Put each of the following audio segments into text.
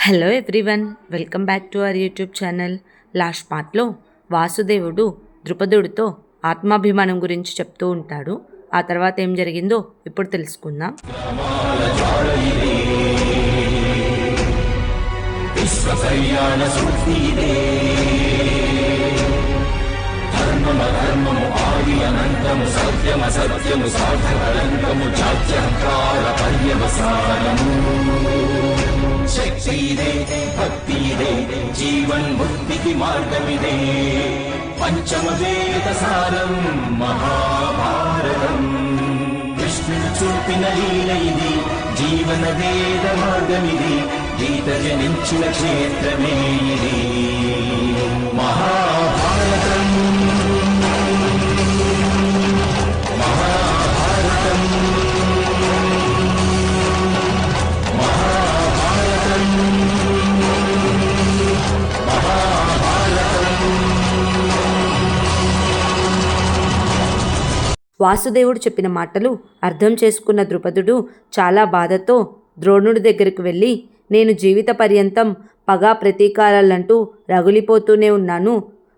Hello everyone, welcome back to our YouTube channel. Last పార్ట్లో వాసుదేవుడు ద్రుపదుడితో ఆత్మాభిమానం గురించి చెప్తూ ఉంటాడు. ఆ తర్వాత ఏం జరిగిందో ఇప్పుడు తెలుసుకుందాం. శక్తిదే భక్తిదే జీవన్ముక్తికి మార్గమిదే పంచమ వేద సారం మహాభారతం. కృష్ణుడు చూపిన లీల ఇది, జీవన వేద మార్గమిది, గీత జనించిన క్షేత్రమే ఇది మహాభారతం. వాసుదేవుడు చెప్పిన మాటలు అర్థం చేసుకున్న ద్రుపదుడు చాలా బాధతో ద్రోణుడి దగ్గరికి వెళ్ళి, నేను జీవిత పర్యంతం పగా ప్రతీకారాలంటూ రగులిపోతూనే ఉన్నాను.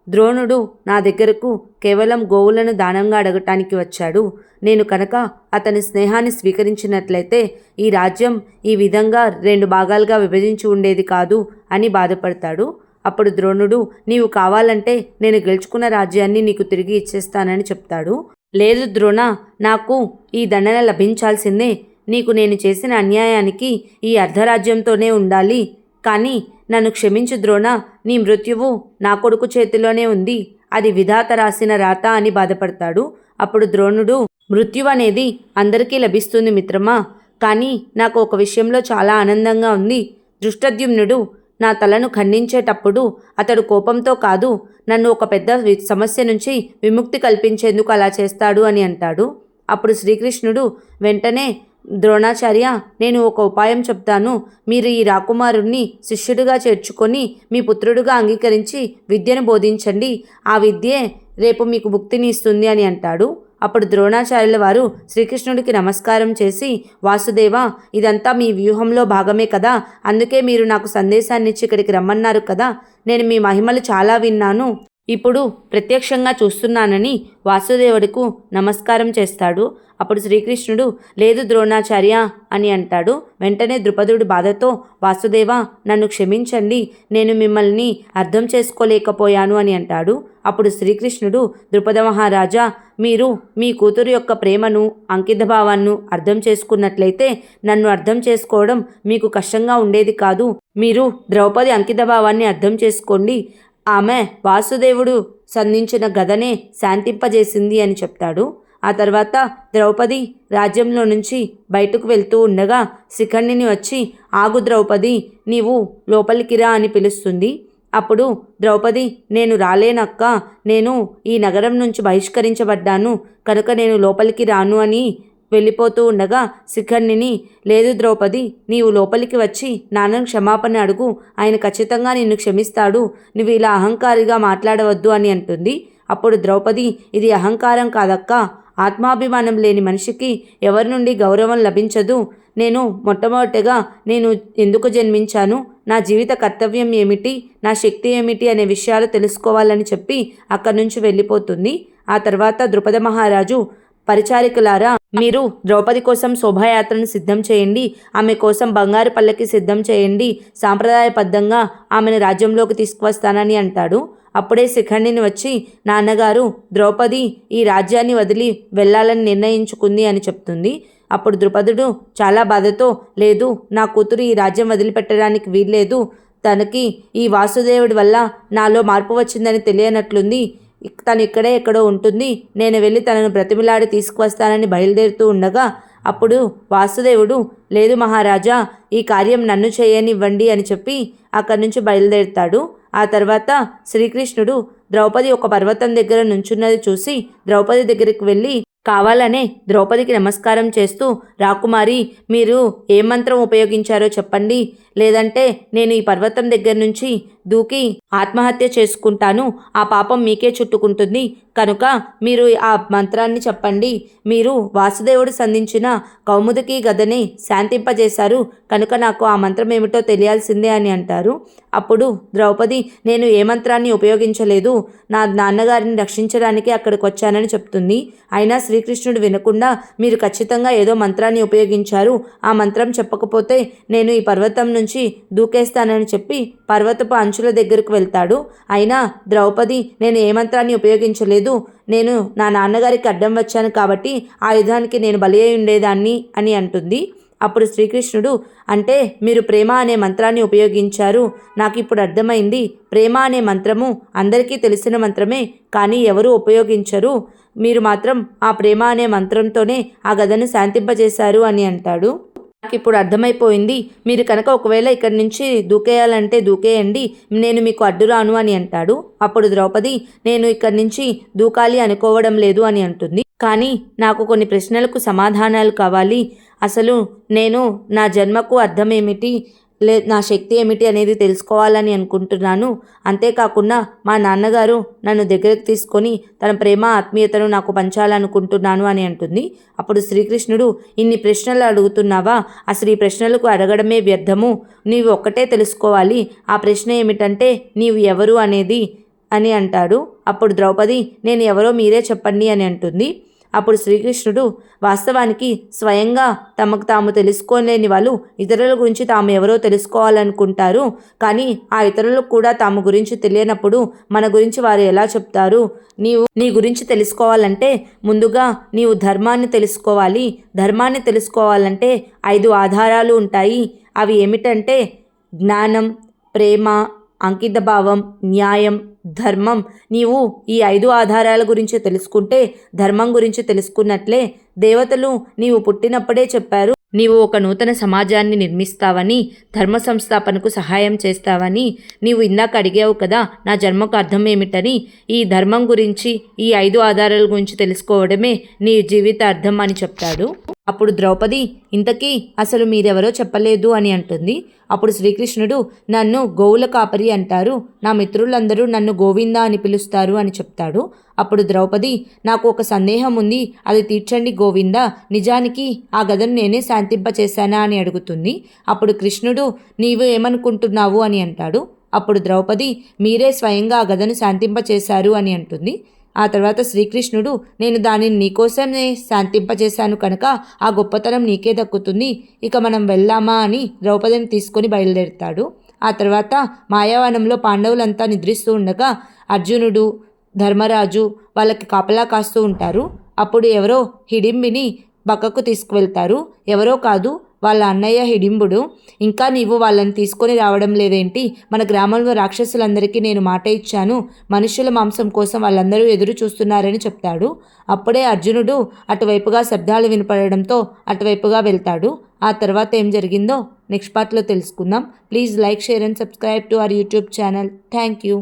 ద్రోణుడు నా దగ్గరకు కేవలం గోవులను దానంగా అడగటానికి వచ్చాడు. నేను కనుక అతని స్నేహాన్ని స్వీకరించినట్లయితే ఈ రాజ్యం ఈ విధంగా 2 భాగాలుగా విభజించి ఉండేది కాదు అని బాధపడతాడు. అప్పుడు ద్రోణుడు, నీవు కావాలంటే నేను గెలుచుకున్న రాజ్యాన్ని నీకు తిరిగి ఇచ్చేస్తానని చెప్తాడు. లేదు ద్రోణ, నాకు ఈ దండన లభించాల్సిందే. నీకు నేను చేసిన అన్యాయానికి ఈ అర్ధరాజ్యంతోనే ఉండాలి. కానీ నన్ను క్షమించు ద్రోణ, నీ మృత్యువు నా కొడుకు చేతిలోనే ఉంది. అది విధాత రాసిన రాత అని బాధపడతాడు. అప్పుడు ద్రోణుడు, మృత్యు అనేది అందరికీ లభిస్తుంది మిత్రమా, కానీ నాకు ఒక విషయంలో చాలా ఆనందంగా ఉంది. దృష్టద్యుమ్నుడు నా తలను ఖండించేటప్పుడు అతడు కోపంతో కాదు, నన్ను ఒక పెద్ద సమస్య నుంచి విముక్తి కల్పించేందుకు అలా చేస్తాడు అని అంటాడు. అప్పుడు శ్రీకృష్ణుడు వెంటనే, ద్రోణాచార్య, నేను ఒక ఉపాయం చెప్తాను. మీరు ఈ రాకుమారుణ్ణి శిష్యుడిగా చేర్చుకొని మీ పుత్రుడిగా అంగీకరించి విద్యను బోధించండి. ఆ విద్యే రేపు మీకు ముక్తిని ఇస్తుంది అని అంటాడు. అప్పుడు ద్రోణాచార్యుల వారు శ్రీకృష్ణుడికి నమస్కారం చేసి, వాసుదేవ, ఇదంతా మీ వ్యూహంలో భాగమే కదా, అందుకే మీరు నాకు సందేశాన్ని ఇచ్చి ఇక్కడికి రమ్మన్నారు కదా. నేను మీ మహిమలు చాలా విన్నాను, ఇప్పుడు ప్రత్యక్షంగా చూస్తున్నానని వాసుదేవుడికి నమస్కారం చేస్తాడు. అప్పుడు శ్రీకృష్ణుడు, లేదు ద్రోణాచార్య అని అంటాడు. వెంటనే ద్రుపదుడి బాధతో, వాసుదేవ, నన్ను క్షమించండి, నేను మిమ్మల్ని అర్థం చేసుకోలేకపోయాను అని అంటాడు. అప్పుడు శ్రీకృష్ణుడు, ద్రుపద మహారాజా, మీరు మీ కూతురు యొక్క ప్రేమను, అంకితభావాన్ని అర్థం చేసుకున్నట్లయితే నన్ను అర్థం చేసుకోవడం మీకు కష్టంగా ఉండేది కాదు. మీరు ద్రౌపది అంకితభావాన్ని అర్థం చేసుకోండి. ఆమె వాసుదేవుడు సంధించిన గదనే శాంతింపజేసింది అని చెప్తాడు. ఆ తర్వాత ద్రౌపది రాజ్యంలో నుంచి బయటకు వెళ్తూ ఉండగా శిఖండిని వచ్చి, ఆగు ద్రౌపది, నీవు లోపలికి రా అని పిలుస్తుంది. అప్పుడు ద్రౌపది, నేను రాలేనక్క, నేను ఈ నగరం నుంచి బహిష్కరించబడ్డాను కనుక నేను లోపలికి రాను అని వెళ్ళిపోతూ ఉండగా శిఖండిని, లేదు ద్రౌపది, నీవు లోపలికి వచ్చి నాన్నను క్షమాపణ అడుగు, ఆయన ఖచ్చితంగా నిన్ను క్షమిస్తాడు, నువ్వు ఇలా అహంకారిగా మాట్లాడవద్దు అని అంటుంది. అప్పుడు ద్రౌపది, ఇది అహంకారం కాదక్క, ఆత్మాభిమానం లేని మనిషికి ఎవరి నుండి గౌరవం లభించదు. నేను మొట్టమొదటిగా నేను ఎందుకు జన్మించాను, నా జీవిత కర్తవ్యం ఏమిటి, నా శక్తి ఏమిటి అనే విషయాలు తెలుసుకోవాలని చెప్పి అక్కడి నుంచి వెళ్ళిపోతుంది. ఆ తర్వాత ద్రుపద మహారాజు, పరిచారికులారా, మీరు ద్రౌపది కోసం శోభాయాత్రను సిద్ధం చేయండి, ఆమె కోసం బంగారు పల్లకి సిద్ధం చేయండి, సాంప్రదాయబద్ధంగా ఆమెను రాజ్యంలోకి తీసుకువస్తానని అంటాడు. అప్పుడే శిఖండిని వచ్చి, నాన్నగారు, ద్రౌపది ఈ రాజ్యాన్ని వదిలి వెళ్ళాలని నిర్ణయించుకుంది అని చెప్తుంది. అప్పుడు ద్రుపదుడు చాలా బాధతో, లేదు, నా కూతురు ఈ రాజ్యం వదిలిపెట్టడానికి వీల్లేదు, తనకి ఈ వాసుదేవుడి వల్ల నాలో మార్పు వచ్చిందని తెలియనట్లుంది, తను ఇక్కడే ఎక్కడో ఉంటుంది, నేను వెళ్ళి తనను బ్రతిమిలాడి తీసుకువస్తానని బయలుదేరుతూ ఉండగా అప్పుడు వాసుదేవుడు, లేదు మహారాజా, ఈ కార్యం నన్ను చేయనివ్వండి అని చెప్పి అక్కడి నుంచి బయలుదేరుతాడు. ఆ తర్వాత శ్రీకృష్ణుడు ద్రౌపది ఒక పర్వతం దగ్గర నుంచున్నది చూసి ద్రౌపది దగ్గరికి వెళ్ళి కావాలనే ద్రౌపదికి నమస్కారం చేస్తూ, రాకుమారి, మీరు ఏ మంత్రం ఉపయోగించారో చెప్పండి, లేదంటే నేను ఈ పర్వతం దగ్గర నుంచి దూకి ఆత్మహత్య చేసుకుంటాను, ఆ పాపం మీకే చుట్టుకుంటుంది, కనుక మీరు ఆ మంత్రాన్ని చెప్పండి. మీరు వాసుదేవుడు సంధించిన కౌముదకి గదనే శాంతింపజేశారు కనుక నాకు ఆ మంత్రం ఏమిటో తెలియాల్సిందే అని అంటారు. అప్పుడు ద్రౌపది, నేను ఏ మంత్రాన్ని ఉపయోగించలేదు, నా నాన్నగారిని రక్షించడానికి అక్కడికి వచ్చానని చెప్తుంది. అయినా శ్రీకృష్ణుడు వినకుండా మీరు ఖచ్చితంగా ఏదో మంత్రాన్ని ఉపయోగించారు, ఆ మంత్రం చెప్పకపోతే నేను ఈ పర్వతం నుంచి దూకేస్తానని చెప్పి పర్వతపు అంచుల దగ్గరకు వెళ్తాడు. అయినా ద్రౌపది, నేను ఏ మంత్రాన్ని ఉపయోగించలేదు, నేను నా నాన్నగారికి అడ్డం వచ్చాను కాబట్టి ఆ యుద్ధానికి నేను బలి అయి ఉండేదాన్ని అని అంటుంది. అప్పుడు శ్రీకృష్ణుడు, అంటే మీరు ప్రేమ అనే మంత్రాన్ని ఉపయోగించారు, నాకు ఇప్పుడు అర్థమైంది. ప్రేమ అనే మంత్రము అందరికీ తెలిసిన మంత్రమే, కానీ ఎవరు ఉపయోగించరు, మీరు మాత్రం ఆ ప్రేమ అనే మంత్రంతోనే ఆ గదను శాంతింపజేశారు అని అంటాడు. నాకు ఇప్పుడు అర్థమైపోయింది, మీరు కనుక ఒకవేళ ఇక్కడి నుంచి దూకేయాలంటే దూకేయండి, నేను మీకు అడ్డురాను అని అంటాడు. అప్పుడు ద్రౌపది, నేను ఇక్కడి నుంచి దూకాలి అనుకోవడం లేదు అని అంటుంది. కానీ నాకు కొన్ని ప్రశ్నలకు సమాధానాలు కావాలి. అసలు నేను నా జన్మకు అర్థం ఏమిటి, నా శక్తి ఏమిటి అనేది తెలుసుకోవాలని అనుకుంటున్నాను. అంతేకాకుండా మా నాన్నగారు నన్ను దగ్గరకు తీసుకొని తన ప్రేమ ఆత్మీయతను నాకు పంచాలనుకుంటున్నాను అని అంటుంది. అప్పుడు శ్రీకృష్ణుడు, ఇన్ని ప్రశ్నలు అడుగుతున్నావా, అసలు ఈ ప్రశ్నలకు అడగడమే వ్యర్థము, నీవు ఒక్కటే తెలుసుకోవాలి. ఆ ప్రశ్న ఏమిటంటే నీవు ఎవరు అనేది అని అంటాడు. అప్పుడు ద్రౌపది, నేను ఎవరో మీరే చెప్పండి అని అంటుంది. అప్పుడు శ్రీకృష్ణుడు, వాస్తవానికి స్వయంగా తమకు తాము తెలుసుకోలేని వాళ్ళు ఇతరుల గురించి తాము ఎవరో తెలుసుకోవాలనుకుంటారు, కానీ ఆ ఇతరులకు కూడా తాము గురించి తెలియనప్పుడు మన గురించి వారు ఎలా చెప్తారు? నీ గురించి తెలుసుకోవాలంటే ముందుగా నీవు ధర్మాన్ని తెలుసుకోవాలి. ధర్మాన్ని తెలుసుకోవాలంటే 5 ఆధారాలు ఉంటాయి. అవి ఏమిటంటే జ్ఞానం, ప్రేమ, అంకితభావం, న్యాయం, ధర్మం. నీవు ఈ 5 ఆధారాల గురించి తెలుసుకుంటే ధర్మం గురించి తెలుసుకున్నట్లే. దేవతలు నీవు పుట్టినప్పుడే చెప్పారు, నీవు ఒక నూతన సమాజాన్ని నిర్మిస్తావని, ధర్మ సంస్థాపనకు సహాయం చేస్తావని. నీవు ఇందాక అడిగావు కదా నా జన్మకు అర్థం ఏమిటని. ఈ ధర్మం గురించి, ఈ 5 ఆధారాల గురించి తెలుసుకోవడమే నీ జీవిత అర్థం అని చెప్తాడు. అప్పుడు ద్రౌపది, ఇంతకీ అసలు మీరెవరో చెప్పలేదు అని అంటుంది. అప్పుడు శ్రీకృష్ణుడు, నన్ను గోవుల కాపరి అంటారు, నా మిత్రులందరూ నన్ను గోవిందా అని పిలుస్తారు అని చెప్తాడు. అప్పుడు ద్రౌపది, నాకు ఒక సందేహం ఉంది, అది తీర్చండి గోవిందా, నిజానికి ఆ గదను నేనే శాంతింపచేశానా అని అడుగుతుంది. అప్పుడు కృష్ణుడు, నీవు ఏమనుకుంటున్నావు అని అంటాడు. అప్పుడు ద్రౌపది, మీరే స్వయంగా ఆ గదను శాంతింపచేశారు అని అంటుంది. ఆ తర్వాత శ్రీకృష్ణుడు, నేను దానిని నీకోసమే శాంతింపజేశాను కనుక ఆ గొప్పతనం నీకే దక్కుతుంది, ఇక మనం వెళ్దామా అని ద్రౌపదిని తీసుకొని బయలుదేరుతాడు. ఆ తర్వాత మాయావనంలో పాండవులంతా నిద్రిస్తూ ఉండగా అర్జునుడు, ధర్మరాజు వాళ్ళకి కాపలా కాస్తూ ఉంటారు. అప్పుడు ఎవరో హిడింబిని పక్కకు తీసుకువెళ్తారు. ఎవరో కాదు, వాళ్ళ అన్నయ్య హిడింబుడు. ఇంకా నీవు వాళ్ళని తీసుకొని రావడం లేదేంటి? మన గ్రామంలో రాక్షసులందరికీ నేను మాట ఇచ్చాను, మనుషుల మాంసం కోసం వాళ్ళందరూ ఎదురు చూస్తున్నారని చెప్తాడు. అప్పుడే అర్జునుడు అటువైపుగా శబ్దాలు వినపడడంతో అటువైపుగా వెళ్తాడు. ఆ తర్వాత ఏం జరిగిందో నెక్స్ట్ పార్ట్లో తెలుసుకుందాం. Please like, share and subscribe to our YouTube channel. Thank you.